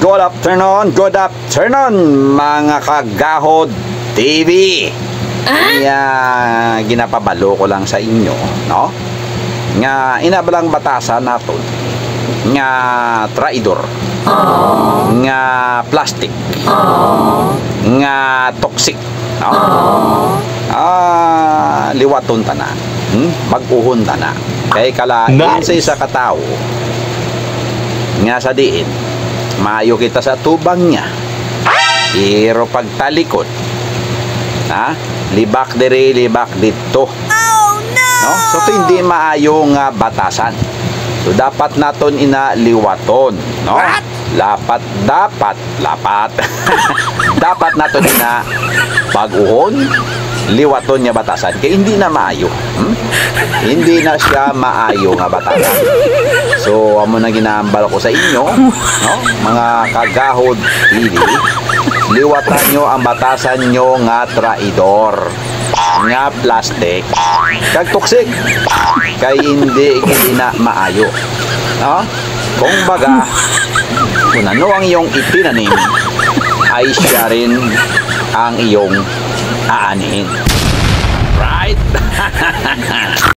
good afternoon mga kagahod TV. Ginapabalo ko lang sa inyo, no? Nga inabalang batasan naton nga traidor, nga plastic, nga toxic, no? Liwaton ta na, mag-uhon ta na. Kay kalain sa isa katao nga sa diin maayo kita sa tubang niya, pero pagtalikod, libak diri libak dito, no? So ito hindi maayo nga batasan. So dapat naton inaliwaton, no? Dapat dapat naton ina pag-uhon, liwaton niya batasan kay hindi na maayo. Hindi na siya maayo nga batasan. So amo na ginambal ko sa inyo, no? Mga kagahod TV, liwatan nyo ang batasan nyo nga traidor, nga plastic, kag toxic, kay hindi na maayo, no? Kung baga, kung ano ang iyong itinanim ay siya rin ang iyong aanihin, right?